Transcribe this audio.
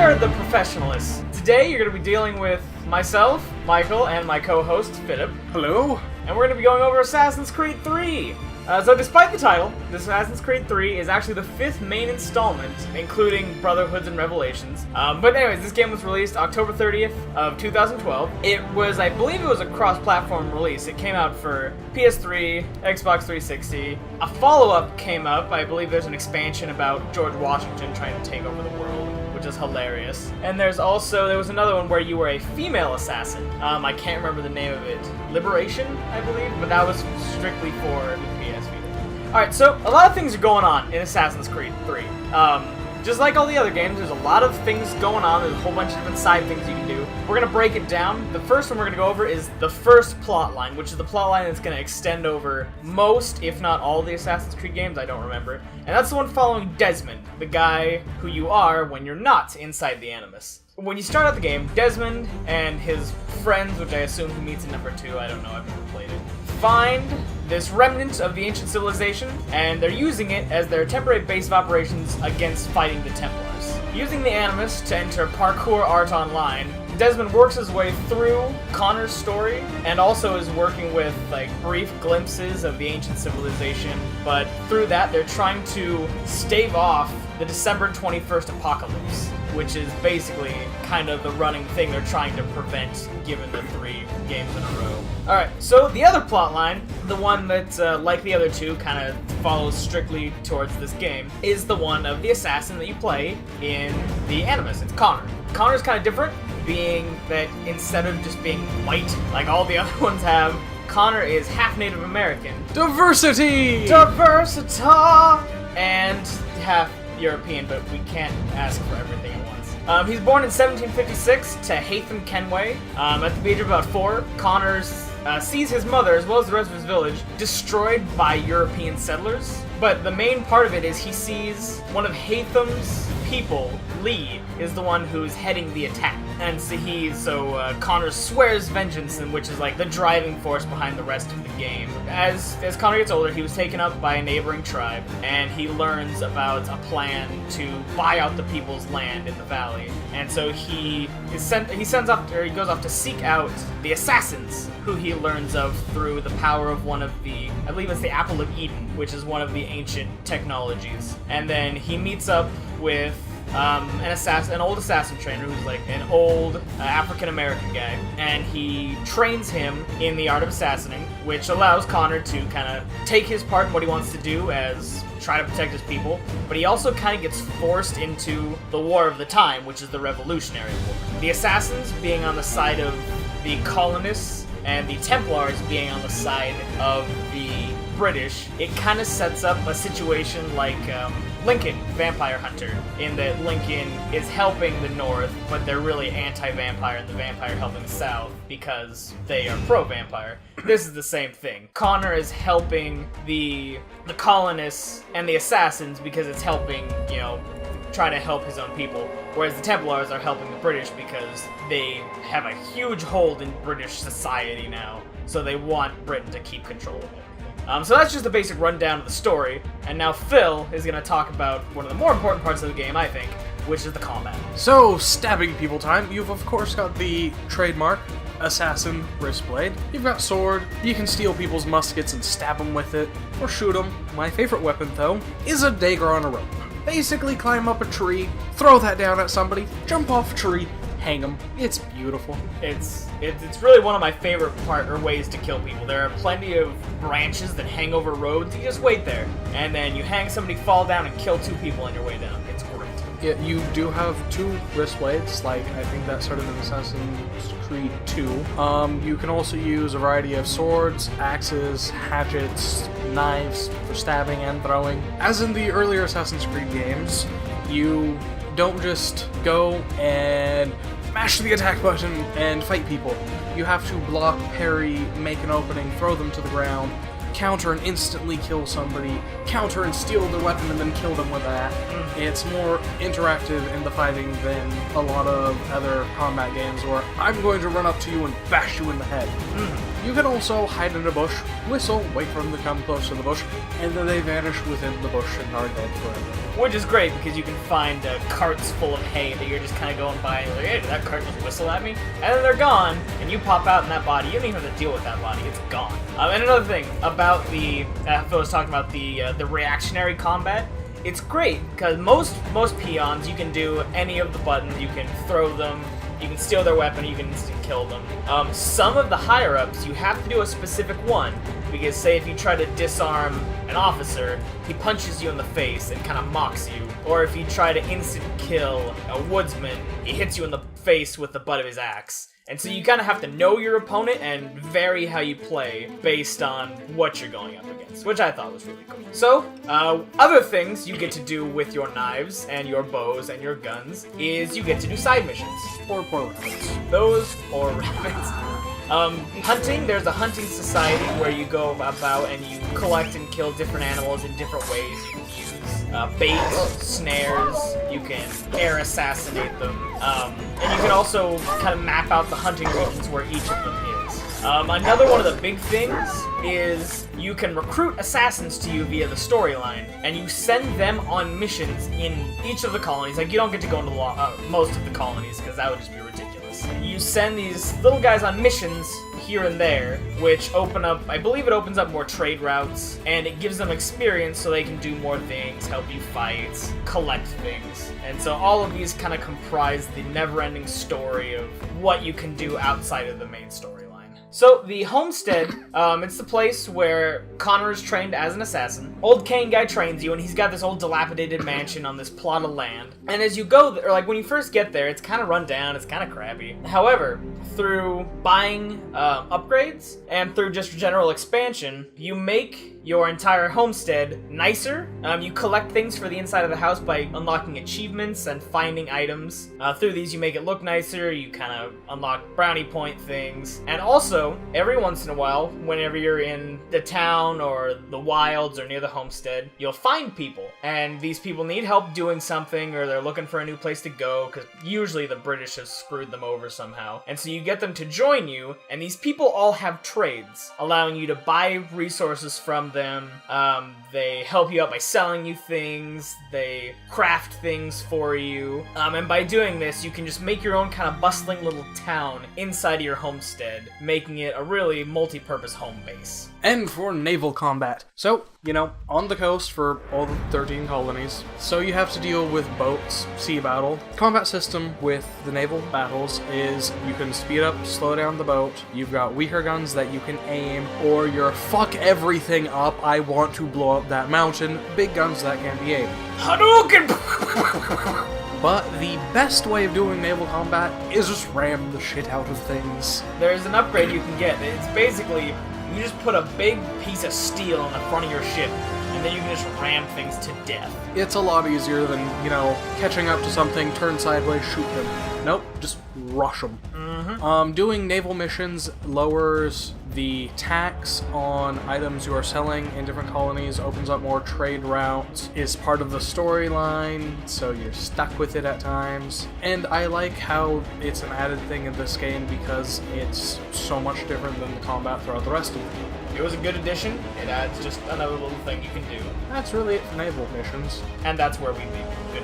are the Professionalists. Today you're going to be dealing with myself, Michael, and my co-host, Philip. Hello. And we're going to be going over Assassin's Creed 3. So despite the title, this Assassin's Creed 3 is actually the 5th main installment, including Brotherhoods and Revelations. But anyways, this game was released October 30th of 2012. I believe it was a cross-platform release. It came out for PS3, Xbox 360. A follow-up came up. I believe there's an expansion about George Washington trying to take over the world, which is hilarious. And there was another one where you were a female assassin. I can't remember the name of it. Liberation, I believe, but that was strictly for the PS Vita. Alright, so a lot of things are going on in Assassin's Creed 3. Just like all the other games, there's a lot of things going on. There's a whole bunch of different side things you can do. We're going to break it down. The first one we're going to go over is the first plot line, which is the plot line that's going to extend over most, if not all, the Assassin's Creed games. I don't remember. And that's the one following Desmond, the guy who you are when you're not inside the Animus. When you start out the game, Desmond and his friends, which I assume he meets in number 2, I don't know, I've never played it, find this remnant of the ancient civilization, and they're using it as their temporary base of operations against fighting the Templars. Using the Animus to enter parkour art online, Desmond works his way through Connor's story, and also is working with brief glimpses of the ancient civilization, but through that they're trying to stave off the December 21st apocalypse, which is basically kind of the running thing they're trying to prevent given the 3 games in a row. Alright, so the other plotline, the one that, like the other 2, kind of follows strictly towards this game, is the one of the assassin that you play in the Animus. It's Connor. Connor's kind of different, being that instead of just being white like all the other ones have, Connor is half Native American. Diversity! Diversita! And half European, but we can't ask for everything at once. He's born in 1756 to Hatham Kenway. At the age of about 4, Connor sees his mother, as well as the rest of his village, destroyed by European settlers. But the main part of it is he sees one of Hatham's people, Lee, is the one who's heading the attack. And so Connor swears vengeance, which is like the driving force behind the rest of the game. As Connor gets older, he was taken up by a neighboring tribe, and he learns about a plan to buy out the people's land in the valley. And so he goes off to seek out the assassins, who he learns of through the power of one of I believe it's the Apple of Eden, which is one of the ancient technologies. And then he meets up with an old assassin trainer who's like an old African-American guy, and he trains him in the art of assassinating, which allows Connor to kind of take his part in what he wants to do as try to protect his people, but he also kind of gets forced into the war of the time, which is the Revolutionary War. The assassins being on the side of the colonists and the Templars being on the side of the British. It kind of sets up a situation like Lincoln, Vampire Hunter, in that Lincoln is helping the North, but they're really anti-vampire, and the vampire helping the South because they are pro-vampire. This is the same thing. Connor is helping the colonists and the assassins because it's helping, try to help his own people, whereas the Templars are helping the British because they have a huge hold in British society now, so they want Britain to keep control of everything. So that's just a basic rundown of the story, and now Phil is going to talk about one of the more important parts of the game, I think, which is the combat. So, stabbing people time, you've of course got the trademark assassin wristblade. You've got sword, you can steal people's muskets and stab them with it, or shoot them. My favorite weapon, though, is a dagger on a rope. Basically climb up a tree, throw that down at somebody, jump off a tree, hang them. It's beautiful. It's really one of my favorite ways to kill people. There are plenty of branches that hang over roads. You just wait there, and then you hang somebody, fall down, and kill 2 people on your way down. It's great. Yeah, you do have 2 wrist blades, I think that started in Assassin's Creed 2. You can also use a variety of swords, axes, hatchets, knives for stabbing and throwing. As in the earlier Assassin's Creed games, you don't just go and mash the attack button and fight people. You have to block, parry, make an opening, throw them to the ground, counter and instantly kill somebody, counter and steal their weapon and then kill them with that. It's more interactive in the fighting than a lot of other combat games where I'm going to run up to you and bash you in the head. You can also hide in a bush, whistle, wait for them to come close to the bush, and then they vanish within the bush and are dead forever. Which is great, because you can find carts full of hay that you're just kind of going by and like, hey, did that cart just whistle at me? And then they're gone, and you pop out in that body. You don't even have to deal with that body. It's gone. And another thing about Phil was talking about the reactionary combat. It's great, because most peons, you can do any of the buttons. You can throw them, you can steal their weapon, you can instant kill them. Some of the higher-ups, you have to do a specific one, because say if you try to disarm an officer, he punches you in the face and kind of mocks you. Or if you try to instant kill a woodsman, he hits you in the face with the butt of his axe. And so you kind of have to know your opponent and vary how you play based on what you're going up against, which I thought was really cool. So, other things you get to do with your knives and your bows and your guns is you get to do side missions. Or rabbits. Those or rabbits. Hunting, there's a hunting society where you go about and you collect and kill different animals in different ways. You can use bait, snares, you can air assassinate them, and you can also kind of map out the hunting regions where each of them is. Another one of the big things is you can recruit assassins to you via the storyline, and you send them on missions in each of the colonies. Like, you don't get to go into most of the colonies, because that would just be ridiculous. You send these little guys on missions here and there, which open up, I believe it opens up more trade routes, and it gives them experience so they can do more things, help you fight, collect things. And so all of these kind of comprise the never-ending story of what you can do outside of the main storyline. So, the homestead, it's the place where Connor is trained as an assassin. Old Kane guy trains you, and he's got this old dilapidated mansion on this plot of land. And as you go there, like when you first get there, it's kind of run down, it's kind of crappy. However, through buying upgrades and through just general expansion, you make your entire homestead nicer. You collect things for the inside of the house by unlocking achievements and finding items. Through these, you make it look nicer, you kind of unlock brownie point things. And also, every once in a while, whenever you're in the town or the wilds or near the homestead, you'll find people. And these people need help doing something, or they're looking for a new place to go, because usually the British have screwed them over somehow. And so you get them to join you, and these people all have trades, allowing you to buy resources from them. They help you out by selling you things, they craft things for you, and by doing this, you can just make your own kind of bustling little town inside of your homestead, making it a really multi-purpose home base. And for naval combat. So, on the coast for all the 13 colonies. So you have to deal with boats, sea battle. Combat system with the naval battles is you can speed up, slow down the boat. You've got weaker guns that you can aim, or you're fuck everything up, I want to blow up that mountain. Big guns that can be aimed. Hadouken! But the best way of doing naval combat is just ram the shit out of things. There's an upgrade you can get. It's basically, you just put a big piece of steel on the front of your ship, and then you can just ram things to death. It's a lot easier than, catching up to something, turn sideways, shoot them. Nope, just rush them. Doing naval missions lowers the tax on items you are selling in different colonies, opens up more trade routes, is part of the storyline, so you're stuck with it at times. And I like how it's an added thing in this game because it's so much different than the combat throughout the rest of the game. It was a good addition. It adds just another little thing you can do. That's really it for naval missions. And that's where we leave. Good.